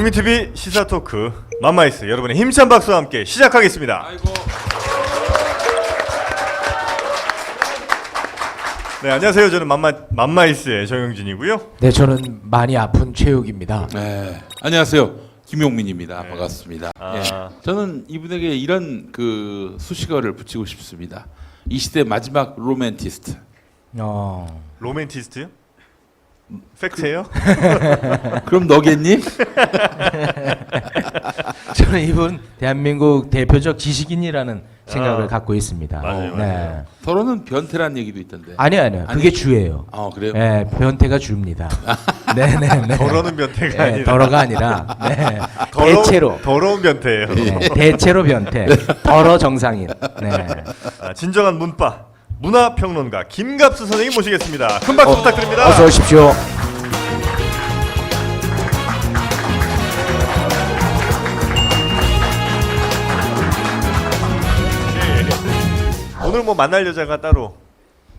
국민TV 시사토크 맘마이스 여러분의 힘찬 박수와 함께 시작하겠습니다. 아이고. 네, 안녕하세요. 저는 맘마이스의 정영진이고요. 네, 저는 많이 아픈 최욱입니다. 네. 안녕하세요. 김용민입니다. 반갑습니다. 아. 예. 저는 이분에게 이런 그 수식어를 붙이고 싶습니다. 이 시대 마지막 로맨티스트. 로맨티스트요? 팩트예요? 그럼 너겠니? 저는 이분 대한민국 대표적 지식인이라는 생각을 갖고 있습니다. 맞아요, 네. 맞아요. 서로는 변태란 얘기도 있던데. 아니요. 그게 주예요. 그래요? 네, 변태가 주입니다. 네네네. 더러는 변태가 아니라 더러가 아니라 네. 더러운 변태예요. 네, 대체로 변태. 더러 정상인. 네. 진정한 문파 문화평론가 김갑수 선생님 모시겠습니다. 큰 박수 부탁드립니다. 어서 오십시오. 오늘 뭐 만날 여자가 따로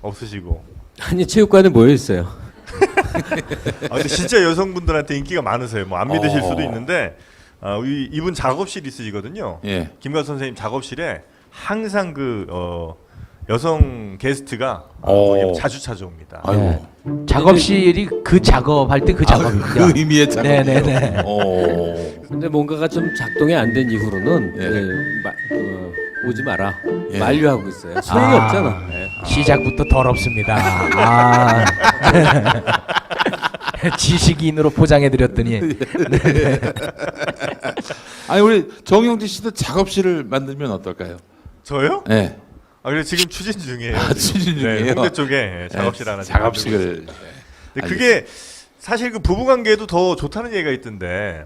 없으시고. 아니 체육관에 모여 있어요. 근데 진짜 여성분들한테 인기가 많으세요. 뭐 안 믿으실 수도 있는데 이분 작업실 있으시거든요. 예. 김갑수 선생님 작업실에 항상 여성 게스트가 자주 찾아옵니다. 아이고. 네. 작업실이 그 작업할 때 그 작업입니다. 그 의미의 작업. 네네네. 근데 뭔가가 좀 작동이 안 된 이후로는 오지 마라 만류하고 있어요. 소용이 없잖아. 네. 시작부터 더럽습니다. 지식인으로 포장해드렸더니 아니 우리 정영진 씨도 작업실을 만들면 어떨까요? 저요? 네. 그래 지금 추진 중이에요. 추진 중이에요? 네, 홍대 쪽에 작업실 하나. 작업실을. 근데 그게 사실 그 부부 관계에도 더 좋다는 얘기가 있던데.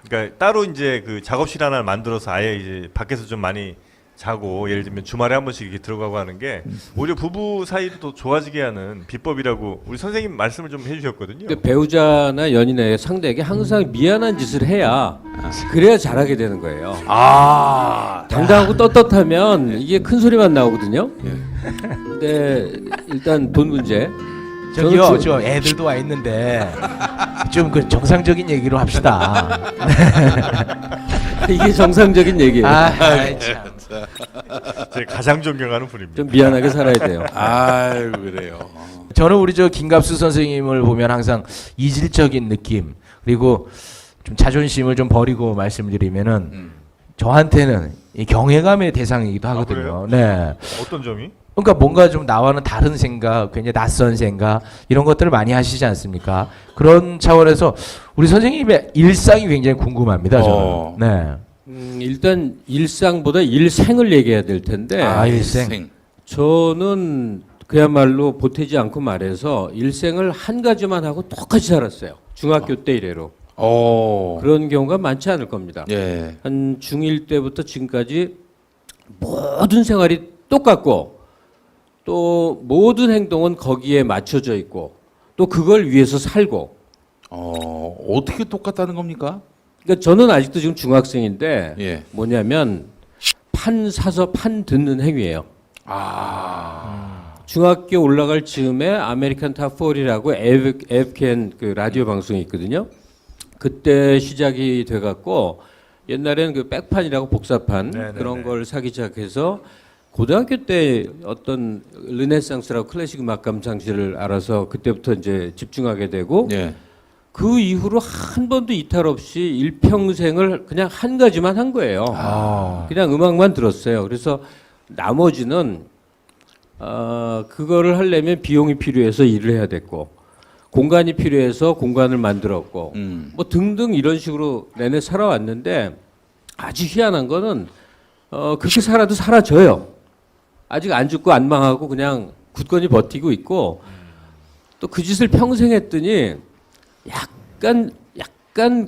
그러니까 따로 이제 그 작업실 하나를 만들어서 아예 이제 밖에서 좀 많이 자고 예를 들면 주말에 한 번씩 이렇게 들어가고 하는 게 오히려 부부 사이도 더 좋아지게 하는 비법이라고 우리 선생님 말씀을 좀 해주셨거든요. 그 배우자나 연인의 상대에게 항상 미안한 짓을 해야 그래야 잘하게 되는 거예요. 당당하고 떳떳하면 이게 큰 소리만 나오거든요. 근데 일단 돈 문제. 저기요, 저 애들도 와 있는데 좀 그 정상적인 얘기로 합시다. 이게 정상적인 얘기예요. 제가 가장 존경하는 분입니다. 좀 미안하게 살아야 돼요. 아유 그래요. 저는 우리 저 김갑수 선생님을 보면 항상 이질적인 느낌 그리고 좀 자존심을 좀 버리고 말씀드리면은 저한테는 이 경외감의 대상이기도 하거든요. 네. 어떤 점이? 그러니까 뭔가 좀 나와는 다른 생각, 굉장히 낯선 생각 이런 것들을 많이 하시지 않습니까? 그런 차원에서 우리 선생님의 일상이 굉장히 궁금합니다. 저는. 네. 일단 일상보다 일생을 얘기해야 될 텐데 일생. 저는 그야말로 보태지 않고 말해서 일생을 한 가지만 하고 똑같이 살았어요. 중학교 때 이래로. 그런 경우가 많지 않을 겁니다. 예. 한 중1 때부터 지금까지 모든 생활이 똑같고 또 모든 행동은 거기에 맞춰져 있고 또 그걸 위해서 살고. 어떻게 똑같다는 겁니까? 그러니까 저는 아직도 지금 중학생인데 예. 뭐냐면 판 사서 판 듣는 행위예요. 중학교 올라갈 즈음에 아메리칸 탑4라고 FM 그 라디오 방송이 있거든요. 그때 시작이 돼갖고 옛날에는 그 백판이라고 복사판 그런 걸 사기 시작해서 고등학교 때 어떤 르네상스라고 클래식 음악 감상실을 알아서 그때부터 이제 집중하게 되고 예. 그 이후로 한 번도 이탈 없이 일평생을 그냥 한 가지만 한 거예요. 그냥 음악만 들었어요. 그래서 나머지는 그거를 하려면 비용이 필요해서 일을 해야 됐고 공간이 필요해서 공간을 만들었고 뭐 등등 이런 식으로 내내 살아왔는데 아주 희한한 거는 그렇게 살아도 사라져요. 아직 안 죽고 안 망하고 그냥 굳건히 버티고 있고 또 그 짓을 평생 했더니 약간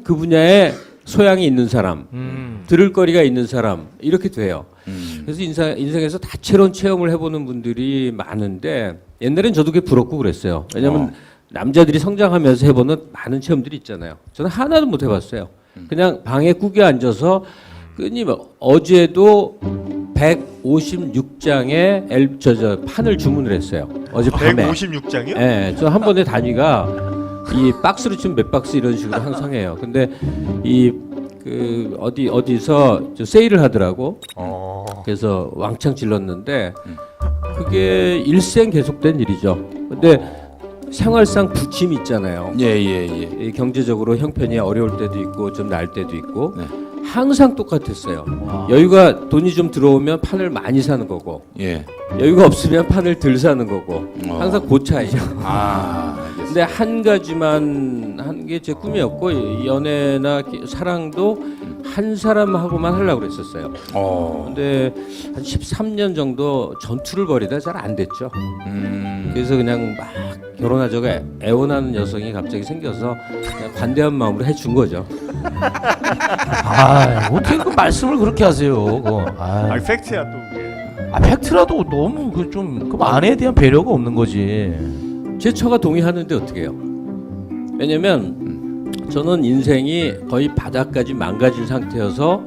그 분야에 소양이 있는 사람, 들을 거리가 있는 사람 이렇게 돼요. 그래서 인생에서 다채로운 체험을 해보는 분들이 많은데 옛날엔 저도 그게 부럽고 그랬어요. 왜냐하면 남자들이 성장하면서 해보는 많은 체험들이 있잖아요. 저는 하나도 못 해봤어요. 그냥 방에 꾸겨 앉아서 어제도 156장의 판을 주문을 했어요. 어젯밤에. 156장이요? 네, 저 한 번에 단위가 이 박스로 치면 몇 박스 이런 식으로 항상 해요. 근데 이 그 어디서 저 세일을 하더라고. 그래서 왕창 질렀는데 그게 일생 계속된 일이죠. 근데 생활상 부침이 있잖아요. 예예예. 이 경제적으로 형편이 어려울 때도 있고 좀 날 때도 있고 네. 항상 똑같았어요. 여유가 돈이 좀 들어오면 판을 많이 사는 거고 예. 여유가 없으면 판을 덜 사는 거고 항상 그 차이죠. 아 알겠습니다. 근데 한 가지만 한 게 제 꿈이었고 연애나 사랑도 한 사람하고만 하려고 그랬었어요. 근데 한 13년 정도 전투를 벌이다 잘 안 됐죠. 그래서 그냥 막 결혼하자고 애원하는 여성이 갑자기 생겨서 그냥 관대한 마음으로 해준 거죠. 아, 어떻게 그 말씀을 그렇게 하세요? 그거. 아, 팩트야 또 그게. 팩트라도 너무 그 아내에 대한 배려가 없는 거지. 제 처가 동의하는데 어떻게 해요? 왜냐면 저는 인생이 거의 바닥까지 망가진 상태여서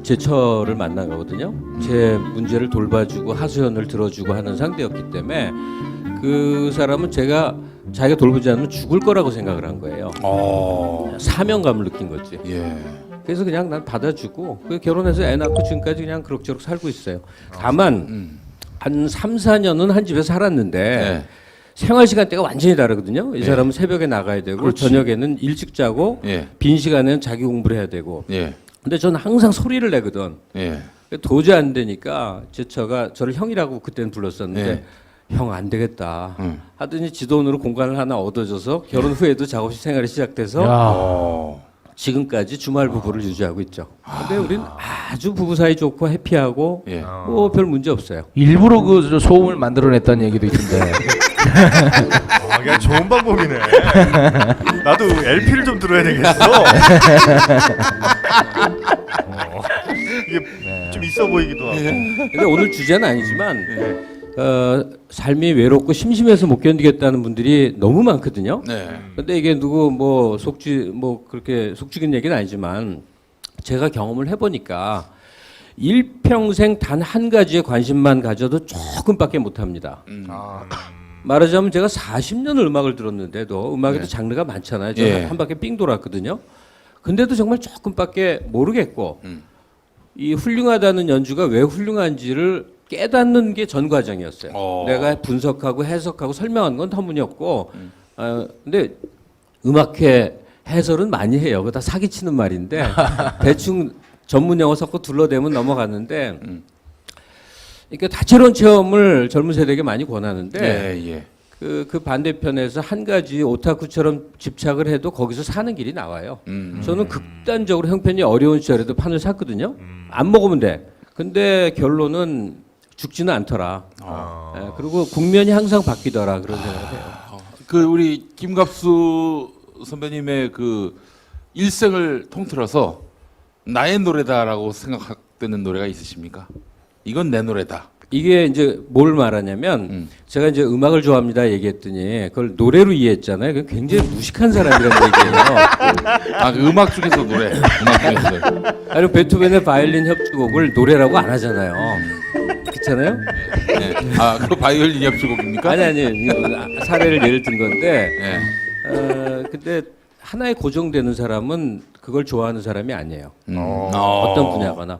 제 처를 만난 거거든요. 제 문제를 돌봐주고 하소연을 들어주고 하는 상대였기 때문에 그 사람은 자기가 돌보지 않으면 죽을 거라고 생각을 한 거예요. 사명감을 느낀 거지. 예. 그래서 그냥 난 받아주고 결혼해서 애 낳고 지금까지 그냥 그럭저럭 살고 있어요. 다만 한 3, 4년은 한 집에서 살았는데 네. 생활 시간대가 완전히 다르거든요. 이 예. 사람은 새벽에 나가야 되고 그렇지. 저녁에는 일찍 자고 예. 빈 시간에는 자기 공부를 해야 되고. 예. 근데 저는 항상 소리를 내거든. 예. 도저히 안 되니까 제 처가 저를 형이라고 그때는 불렀었는데 예. 형 안 되겠다 하더니 지 돈으로 공간을 하나 얻어줘서 결혼 후에도 작업실 생활이 시작돼서 야. 지금까지 주말 부부를 유지하고 있죠. 근데 우리는 아주 부부 사이 좋고 해피하고 예. 뭐 별 문제 없어요. 일부러 그 소음을 만들어냈다는 얘기도 있던데. 아, 그냥 좋은 방법이네. 나도 LP를 좀 들어야 되겠어. 이게 좀 있어 보이기도 하고. 근데 오늘 주제는 아니지만 삶이 외롭고 심심해서 못 견디겠다는 분들이 너무 많거든요. 네. 근데 이게 누구 뭐 그렇게 속죽인 얘기는 아니지만 제가 경험을 해보니까 일평생 단 한 가지에 관심만 가져도 조금밖에 못합니다. 말하자면 제가 40년을 음악을 들었는데도 음악에도 네. 장르가 많잖아요. 제가 예. 한 바퀴 삥 돌았거든요. 근데도 정말 조금밖에 모르겠고 이 훌륭하다는 연주가 왜 훌륭한지를 깨닫는 게 전 과정이었어요. 내가 분석하고 해석하고 설명하는 건 터무니없고 근데 음악회 해설은 많이 해요. 그거 다 사기치는 말인데 대충 전문 용어 섞고 둘러대면 넘어갔는데 그러니까 다채로운 체험을 젊은 세대에게 많이 권하는데 예. 예. 그 반대편에서 한 가지 오타쿠처럼 집착을 해도 거기서 사는 길이 나와요. 저는 극단적으로 형편이 어려운 시절에도 판을 샀거든요. 안 먹으면 돼. 근데 결론은 죽지는 않더라. 예, 그리고 국면이 항상 바뀌더라 그런 생각을 해요. 그 우리 김갑수 선배님의 그 일생을 통틀어서 나의 노래다라고 생각되는 노래가 있으십니까? 이건 내 노래다. 이게 이제 뭘 말하냐면 제가 이제 음악을 좋아합니다 얘기했더니 그걸 노래로 이해했잖아요. 그 굉장히 무식한 사람이라는 얘기예요. 아, 그 음악 중에서 노래. 음악 중에서. 아니 베토벤의 바이올린 협주곡을 노래라고 안 하잖아요. 그렇잖아요? 네. 아, 그 바이올린 협주곡입니까? 아니 사례를 예를 든 건데 네. 근데 하나에 고정되는 사람은 그걸 좋아하는 사람이 아니에요. 어. 어떤 분야거나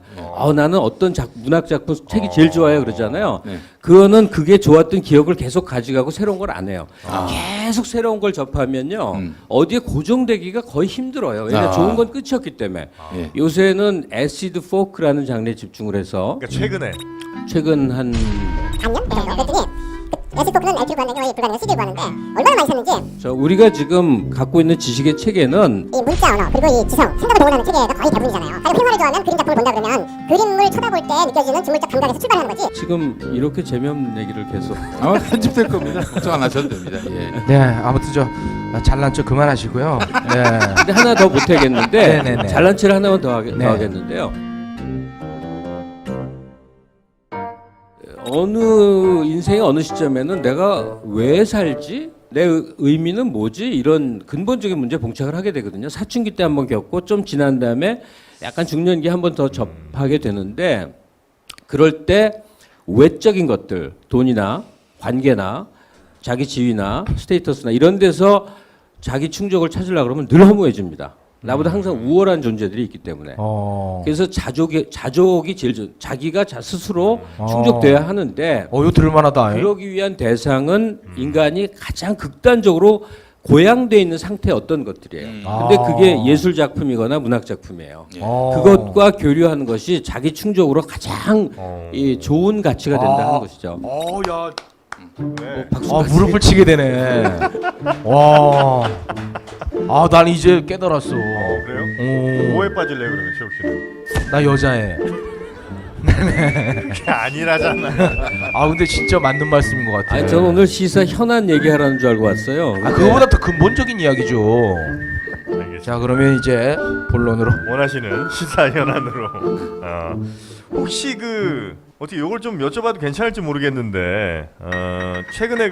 나는 어떤 문학 작품 책이 제일 좋아요 그러잖아요. 네. 그거는 그게 좋았던 기억을 계속 가져가고 새로운 걸 안 해요. 계속 새로운 걸 접하면요 어디에 고정되기가 거의 힘들어요. 왜냐하면 좋은 건 끝이었기 때문에. 예. 요새는 애시드 포크라는 장르에 집중을 해서 그러니까 최근에 최근 한 반년 정도 그랬더니 에스토크는 LP를 구하는데 거의 불가능한 CD를 구하는데 얼마나 많이 샀는지 우리가 지금 갖고 있는 지식의 체계는 이 문자 언어 그리고 이 지성 생각을 동원하는 체계가 거의 대부분이잖아요. 사실 생활을 좋아하면 그림 작품을 본다 그러면 그림을 쳐다볼 때 느껴지는 직물적 감각에서 출발하는 거지. 지금 이렇게 재미없는 얘기를 계속 아마 편집될 겁니다. 걱정 안 하셔도 됩니다. 예. 네, 아무튼 잘난 척 그만하시고요. 네. 근데 하나 더 못하겠는데 네네네. 잘난 체를 하나만 더 네. 하겠는데요. 어느 인생의 어느 시점에는 내가 왜 살지? 내 의미는 뭐지? 이런 근본적인 문제에 봉착을 하게 되거든요. 사춘기 때 한번 겪고 좀 지난 다음에 약간 중년기 한번 더 접하게 되는데 그럴 때 외적인 것들, 돈이나 관계나 자기 지위나 스테이터스나 이런 데서 자기 충족을 찾으려고 그러면 늘 허무해집니다. 나보다 항상 우월한 존재들이 있기 때문에. 그래서 자족이 제일 자기가 스스로 충족돼야 하는데 이거 들을만하다. 그러기 위한 대상은 인간이 가장 극단적으로 고양돼 있는 상태의 어떤 것들이에요. 근데 그게 예술 작품이거나 문학 작품이에요. 그것과 교류하는 것이 자기 충족으로 가장 이 좋은 가치가 된다는 것이죠. 야. 네. 박수 무릎을 치게 되네. 와. 난 이제 깨달았어. 그래요? 뭐에 빠질래요 그러면 최욱 씨는? 나 여자애. 그게 아니라잖아. 근데 진짜 맞는 말씀인 것 같아요. 아니, 저는 오늘 시사 현안 얘기하라는 줄 알고 왔어요. 그거보다 더 근본적인 이야기죠. 알겠습니다. 자, 그러면 이제 본론으로. 원하시는 시사 현안으로. 혹시 어떻게 이걸 좀 여쭤봐도 괜찮을지 모르겠는데 최근에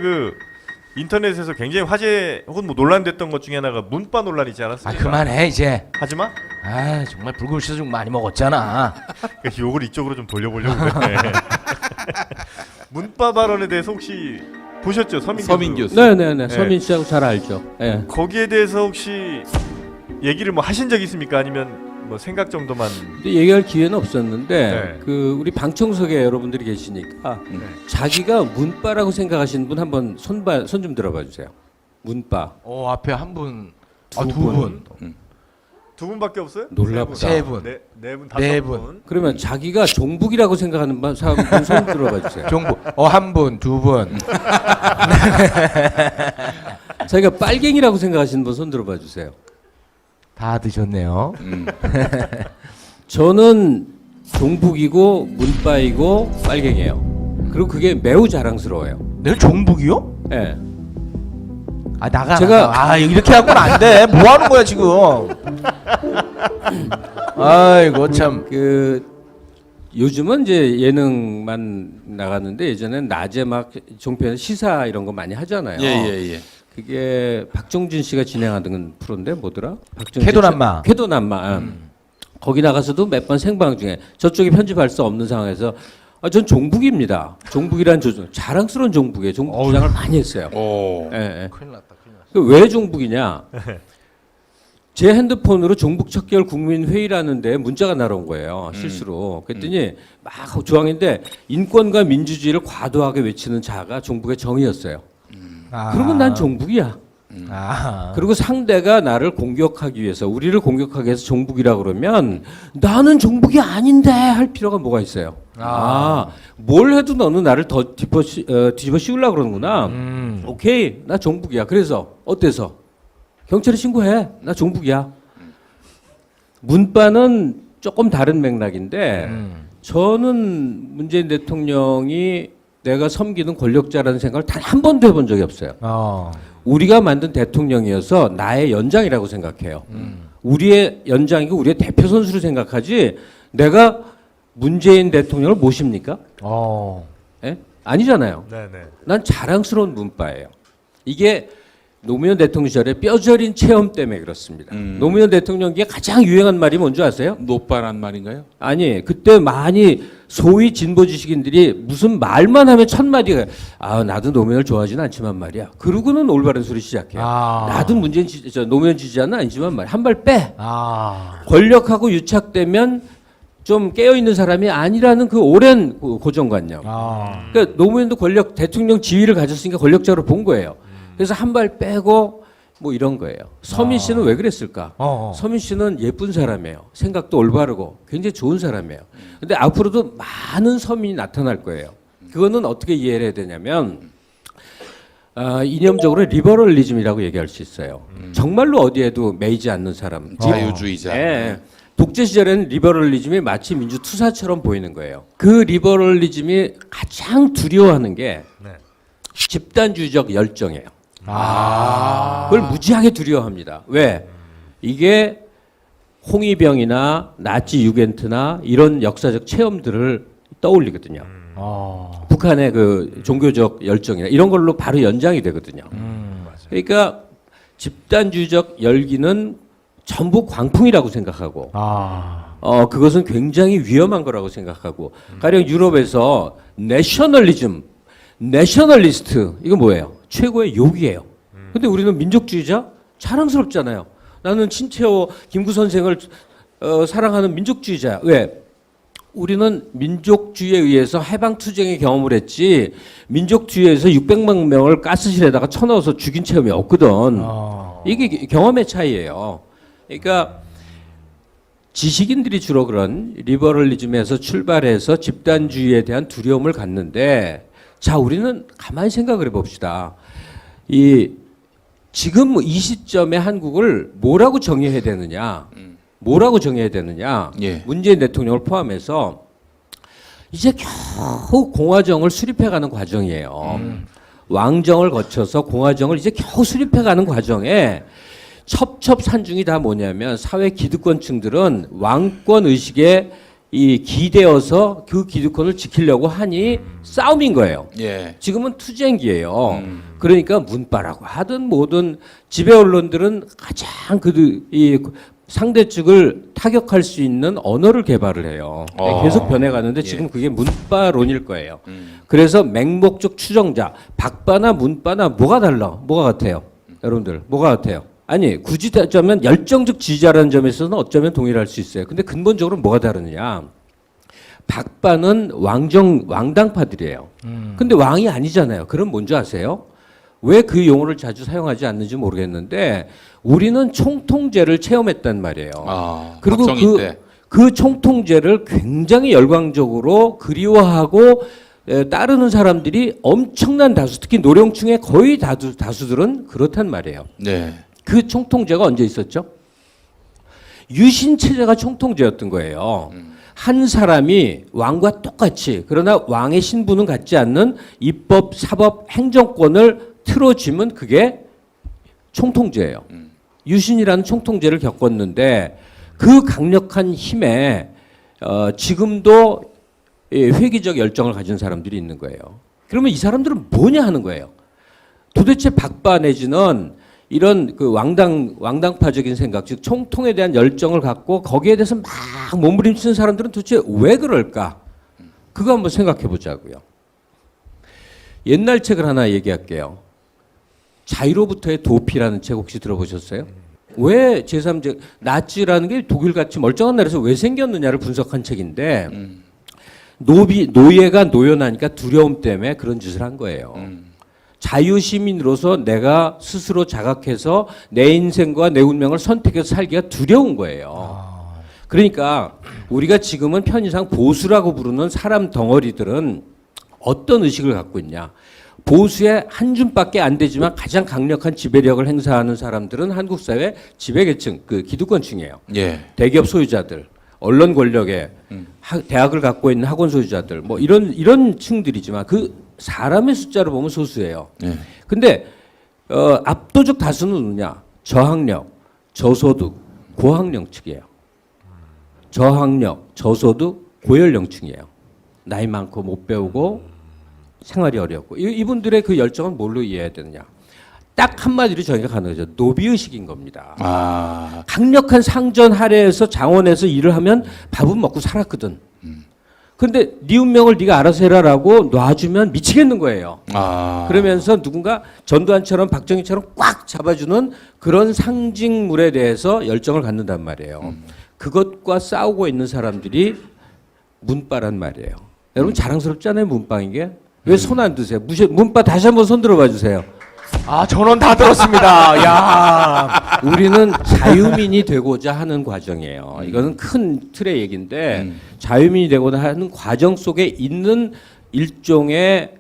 인터넷에서 굉장히 화제 혹은 뭐 논란됐던 것 중에 하나가 문바 논란 있지 않았습니까? 그만해 이제. 하지마? 정말 붉은 시사죽 많이 먹었잖아. 그래서 요걸 이쪽으로 좀 돌려보려고 그래. 문바 발언에 대해서 혹시 보셨죠? 서민 교수. 네네네. 서민 씨하고 잘 알죠. 네. 거기에 대해서 혹시 얘기를 뭐 하신 적 있습니까? 아니면 뭐 생각 정도만? 근데 얘기할 기회는 없었는데 네. 우리 방청석에 여러분들이 계시니까 자기가 문바라고 생각하시는 분 한번 손 좀 들어봐 주세요. 문바. 앞에 한 분, 두 두 분, 두 분밖에 없어요? 놀랍다. 세 분, 네 분, 네 다섯 분. 그러면 자기가 종북이라고 생각하는 사람 손 들어봐 주세요. 정부. 한 분, 두 분. 자기가 빨갱이라고 생각하시는 분 손 들어봐 주세요. 다 드셨네요. 저는 종북이고 문바이고 빨갱이에요. 그리고 그게 매우 자랑스러워요. 내가 종북이요? 예. 제가 이렇게 하고는 안 돼. 뭐 하는 거야 지금? 아이고 참. 요즘은 이제 예능만 나갔는데 예전엔 낮에 막 종편 시사 이런 거 많이 하잖아요. 예. 그게 박정진 씨가 진행하던 프로인데 뭐더라? 캐도남마. 캐도남마. 거기 나가서도 몇 번 생방 중에 저쪽이 편집할 수 없는 상황에서 전 종북입니다. 종북이란 자랑스러운 종북이에요. 종북 주장을 많이 했어요. 예. 큰일 났다. 왜 종북이냐? 제 핸드폰으로 종북 척결 국민회의라는 데 문자가 날아온 거예요. 실수로. 그랬더니 막 조항인데 인권과 민주주의를 과도하게 외치는 자가 종북의 정의였어요. 그러면 난 종북이야. 그리고 상대가 나를 공격하기 위해서 우리를 공격하기 위해서 종북이라 그러면 나는 종북이 아닌데 할 필요가 뭐가 있어요. 뭘 해도 너는 나를 더 뒤집어 씌우려고 그러는구나. 오케이, 나 종북이야. 그래서 어때서? 경찰에 신고해. 나 종북이야. 문바는 조금 다른 맥락인데 저는 문재인 대통령이 내가 섬기는 권력자라는 생각을 단 한 번도 해본 적이 없어요. 우리가 만든 대통령이어서 나의 연장이라고 생각해요. 우리의 연장이고 우리의 대표 선수로 생각하지 내가 문재인 대통령을 모십니까? 예? 아니잖아요. 네네. 난 자랑스러운 문바예요. 이게 노무현 대통령 시절에 뼈저린 체험 때문에 그렇습니다. 노무현 대통령기에 가장 유행한 말이 뭔지 아세요? 노빠란 말인가요? 아니, 그때 많이 소위 진보 지식인들이 무슨 말만 하면 첫 마디가 나도 노무현을 좋아하지는 않지만 말이야. 그러고는 올바른 소리 시작해요. 나도 노무현 지지자는 아니지만 말이야. 한 발 빼. 권력하고 유착되면 좀 깨어있는 사람이 아니라는 그 오랜 고정관념. 그러니까 노무현도 대통령 지위를 가졌으니까 권력자로 본 거예요. 그래서 한 발 빼고 뭐 이런 거예요. 서민 씨는 왜 그랬을까? 서민 씨는 예쁜 사람이에요. 생각도 올바르고 굉장히 좋은 사람이에요. 근데 앞으로도 많은 서민이 나타날 거예요. 그거는 어떻게 이해를 해야 되냐면 이념적으로 리버럴리즘이라고 얘기할 수 있어요. 정말로 어디에도 매이지 않는 사람. 자유주의자. 예. 독재 시절에는 리버럴리즘이 마치 민주 투사처럼 보이는 거예요. 그 리버럴리즘이 가장 두려워하는 게 집단주의적 열정이에요. 그걸 무지하게 두려워합니다. 왜? 이게 홍위병이나 나치 유겐트나 이런 역사적 체험들을 떠올리거든요. 북한의 그 종교적 열정이나 이런 걸로 바로 연장이 되거든요. 그러니까 집단주의적 열기는 전부 광풍이라고 생각하고 그것은 굉장히 위험한 거라고 생각하고 가령 유럽에서 내셔널리스트 이거 뭐예요? 최고의 욕이에요. 근데 우리는 민족주의자? 자랑스럽잖아요. 나는 친채호 김구 선생을 사랑하는 민족주의자야. 왜? 우리는 민족주의에 의해서 해방투쟁의 경험을 했지 민족주의에서 600만 명을 가스실에다가 쳐넣어서 죽인 체험이 없거든. 이게 경험의 차이예요. 그러니까 지식인들이 주로 그런 리버럴리즘에서 출발해서 집단주의에 대한 두려움을 갖는데, 자, 우리는 가만히 생각을 해봅시다. 지금 이 시점에 한국을 뭐라고 정의해야 되느냐? 뭐라고 정의해야 되느냐? 예. 문재인 대통령을 포함해서 이제 겨우 공화정을 수립해가는 과정이에요. 왕정을 거쳐서 공화정을 이제 겨우 수립해가는 과정에 첩첩산중이 다 뭐냐면 사회 기득권층들은 왕권 의식에 기대어서 그 기득권을 지키려고 하니 싸움인 거예요. 예. 지금은 투쟁기예요. 그러니까 문바라고 하든 뭐든 지배 언론들은 가장 이 상대 측을 타격할 수 있는 언어를 개발을 해요. 계속 변해가는데 지금 그게 문바론일 거예요. 그래서 맹목적 추정자, 박바나 문바나 뭐가 달라? 뭐가 같아요? 여러분들 뭐가 같아요? 아니 굳이 따지면 열정적 지지자라는 점에서는 어쩌면 동일할 수 있어요. 근데 근본적으로 뭐가 다르느냐? 박바는 왕당파들이에요. 근데 왕이 아니잖아요. 그럼 뭔지 아세요? 왜 그 용어를 자주 사용하지 않는지 모르겠는데 우리는 총통제를 체험했단 말이에요. 그리고 그 총통제를 굉장히 열광적으로 그리워하고 따르는 사람들이 엄청난 다수, 특히 노령층의 거의 다수들은 그렇단 말이에요. 네. 그 총통제가 언제 있었죠? 유신 체제가 총통제였던 거예요. 한 사람이 왕과 똑같이, 그러나 왕의 신분은 갖지 않는 입법, 사법, 행정권을 틀어쥐면 그게 총통제예요. 유신이라는 총통제를 겪었는데 그 강력한 힘에 지금도 회기적 열정을 가진 사람들이 있는 거예요. 그러면 이 사람들은 뭐냐 하는 거예요. 도대체 박바 내지는 이런 그 왕당파적인 생각, 즉 총통에 대한 열정을 갖고 거기에 대해서 막 몸부림치는 사람들은 도대체 왜 그럴까? 그거 한번 생각해 보자고요. 옛날 책을 하나 얘기할게요. 자유로부터의 도피라는 책 혹시 들어보셨어요? 왜 제3제 나치라는 게 독일같이 멀쩡한 나라에서 왜 생겼느냐를 분석한 책인데 노예가 노연하니까 두려움 때문에 그런 짓을 한 거예요. 자유시민으로서 내가 스스로 자각해서 내 인생과 내 운명을 선택해서 살기가 두려운 거예요. 그러니까 우리가 지금은 편의상 보수라고 부르는 사람 덩어리들은 어떤 의식을 갖고 있냐. 보수의 한 줌밖에 안 되지만 가장 강력한 지배력을 행사하는 사람들은 한국 사회 지배계층, 그 기득권층이에요. 예. 대기업 소유자들, 언론 권력의 대학을 갖고 있는 학원 소유자들, 뭐 이런 층들이지만 그 사람의 숫자로 보면 소수예요. 예. 근데 압도적 다수는 누구냐? 저학력, 저소득, 고학령층이에요. 저학력, 저소득, 고연령층이에요. 나이 많고 못 배우고 생활이 어렵고 이분들의 그 열정은 뭘로 이해해야 되느냐? 딱 한마디로 저희가 가는 거죠. 노비의식인 겁니다. 강력한 상전 하래에서 장원에서 일을 하면 밥은 먹고 살았거든. 근데 네 운명을 네가 알아서 해라라고 놔주면 미치겠는 거예요. 그러면서 누군가 전두환처럼 박정희처럼 꽉 잡아주는 그런 상징물에 대해서 열정을 갖는단 말이에요. 그것과 싸우고 있는 사람들이 문바란 말이에요. 여러분 자랑스럽잖아요, 문바인 게. 왜 손 안 드세요? 문바 다시 한번 손 들어봐 주세요. 전원 다 들었습니다. 야, 우리는 자유민이 되고자 하는 과정이에요. 이거는 큰 틀의 얘기인데 자유민이 되고자 하는 과정 속에 있는 일종의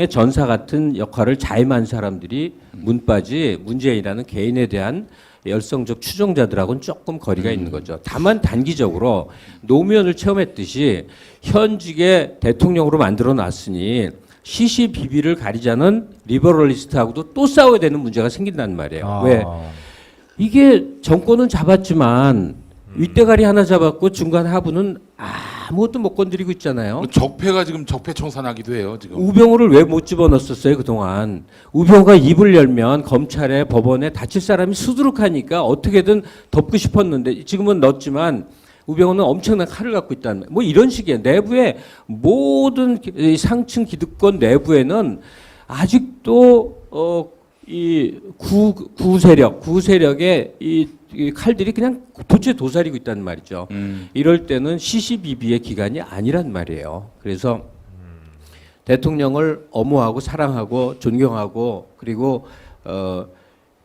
전사 같은 역할을 자임한 사람들이 문바지 문재인이라는 개인에 대한 열성적 추종자들하고는 조금 거리가 있는 거죠. 다만 단기적으로 노무현을 체험했듯이 현직의 대통령으로 만들어 놨으니 시시비비를 가리자는 리버럴리스트하고도 또 싸워야 되는 문제가 생긴단 말이에요. 왜? 이게 정권은 잡았지만 윗대가리 하나 잡았고 중간 하부는 아무것도 못 건드리고 있잖아요. 적폐가 지금 적폐청산하기도 해요. 지금. 우병우를 왜 못 집어넣었어요 그동안? 우병우가 입을 열면 검찰에 법원에 다칠 사람이 수두룩하니까 어떻게든 덮고 싶었는데 지금은 넣었지만 우병우는 엄청난 칼을 갖고 있다는 뭐 이런 식의 내부에 모든 상층 기득권 내부에는 아직도 이 구세력의 이 칼들이 그냥 도체 도사리고 있다는 말이죠. 이럴 때는 시시비비의 기간이 아니란 말이에요. 그래서 대통령을 엄호하고 사랑하고 존경하고 그리고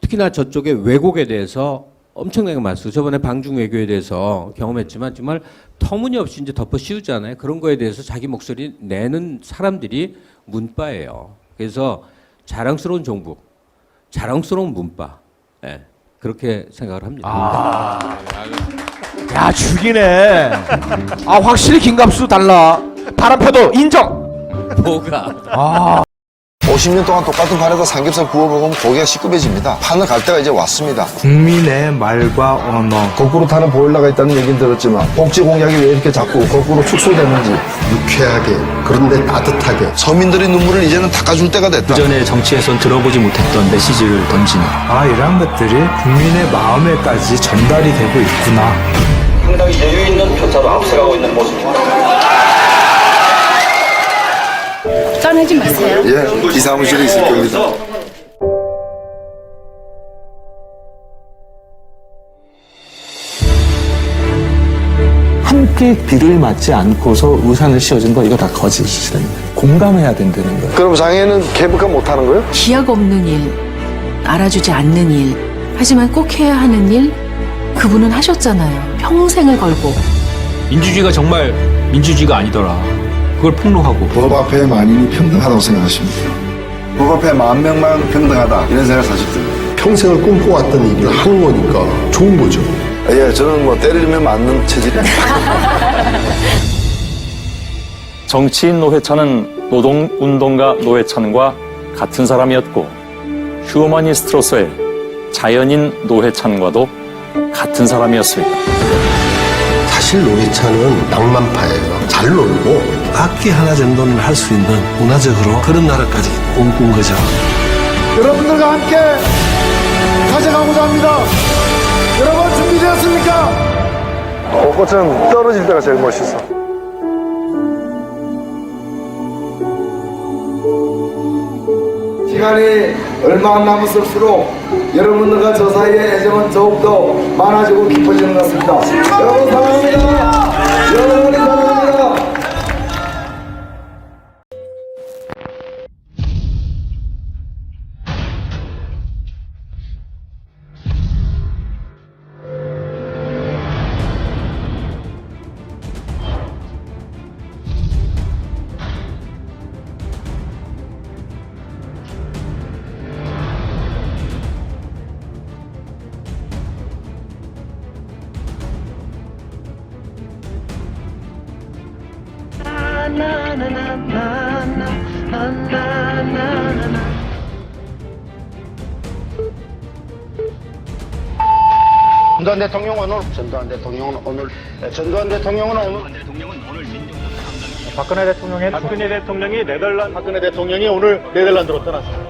특히나 저쪽의 왜곡에 대해서 엄청나게 많습니다. 저번에 방중 외교에 대해서 경험했지만 정말 터무니없이 이제 덮어 씌우잖아요. 그런 거에 대해서 자기 목소리 내는 사람들이 문바예요. 그래서 자랑스러운 종북, 자랑스러운 문바, 예, 그렇게 생각을 합니다. 야 죽이네. 아 확실히 김갑수 달라. 다른 표도 인정. 뭐가? 50년 동안 똑같은 판에서 삼겹살 구워 먹으면 고기가 시급해집니다. 판을 갈 때가 이제 왔습니다. 국민의 말과 언어, 거꾸로 타는 보일러가 있다는 얘기는 들었지만 복지 공약이 왜 이렇게 자꾸 거꾸로 축소되는지 유쾌하게 그런데 따뜻하게 서민들의 눈물을 이제는 닦아줄 때가 됐다. 그전에 정치에선 들어보지 못했던 메시지를 던지는 이런 것들이 국민의 마음에까지 전달이 되고 있구나. 상당히 여유 있는 표차로 앞서가고 있는 모습입니다. 떠나지 마세요. 예, 기사무실에 있을 겁니다. 함께 비를 맞지 않고서 우산을 씌워준 거 이거 다 거짓이라는 거예요. 공감해야 된다는 거예요. 그럼 장애는 개북한 못하는 거예요? 기약 없는 일, 알아주지 않는 일, 하지만 꼭 해야 하는 일, 그분은 하셨잖아요. 평생을 걸고. 민주주의가 정말 민주주의가 아니더라. 그걸 폭로하고. 법 앞에 만인이 평등하다고 생각하십니까? 법 앞에 10,000명만 평등하다 이런 생각 사실 듭니다. 평생을 꿈꿔왔던 일을 하는 거니까 좋은 거죠. 예, 저는 뭐 때리면 맞는 체질이 정치인 노회찬은 노동운동가 노회찬과 같은 사람이었고 휴머니스트로서의 자연인 노회찬과도 같은 사람이었습니다. 사실 노회찬은 낭만파예요. 잘 놀고 악기 하나 정도는 할 수 있는 문화적으로 그런 나라까지 꿈꾼 거죠. 여러분들과 함께 가져가고자 합니다. 여러분 준비되었습니까? 벚꽃은 떨어질 때가 제일 멋있어. 시간이 얼마 안 남았을수록 여러분들과 저 사이의 애정은 더욱더 많아지고 깊어지는 것 같습니다. 여러분 사랑합니다. 여러분이 사랑합니다. 전두환 대통령은 오늘 박근혜 대통령이 오늘 네덜란드로 떠났습니다.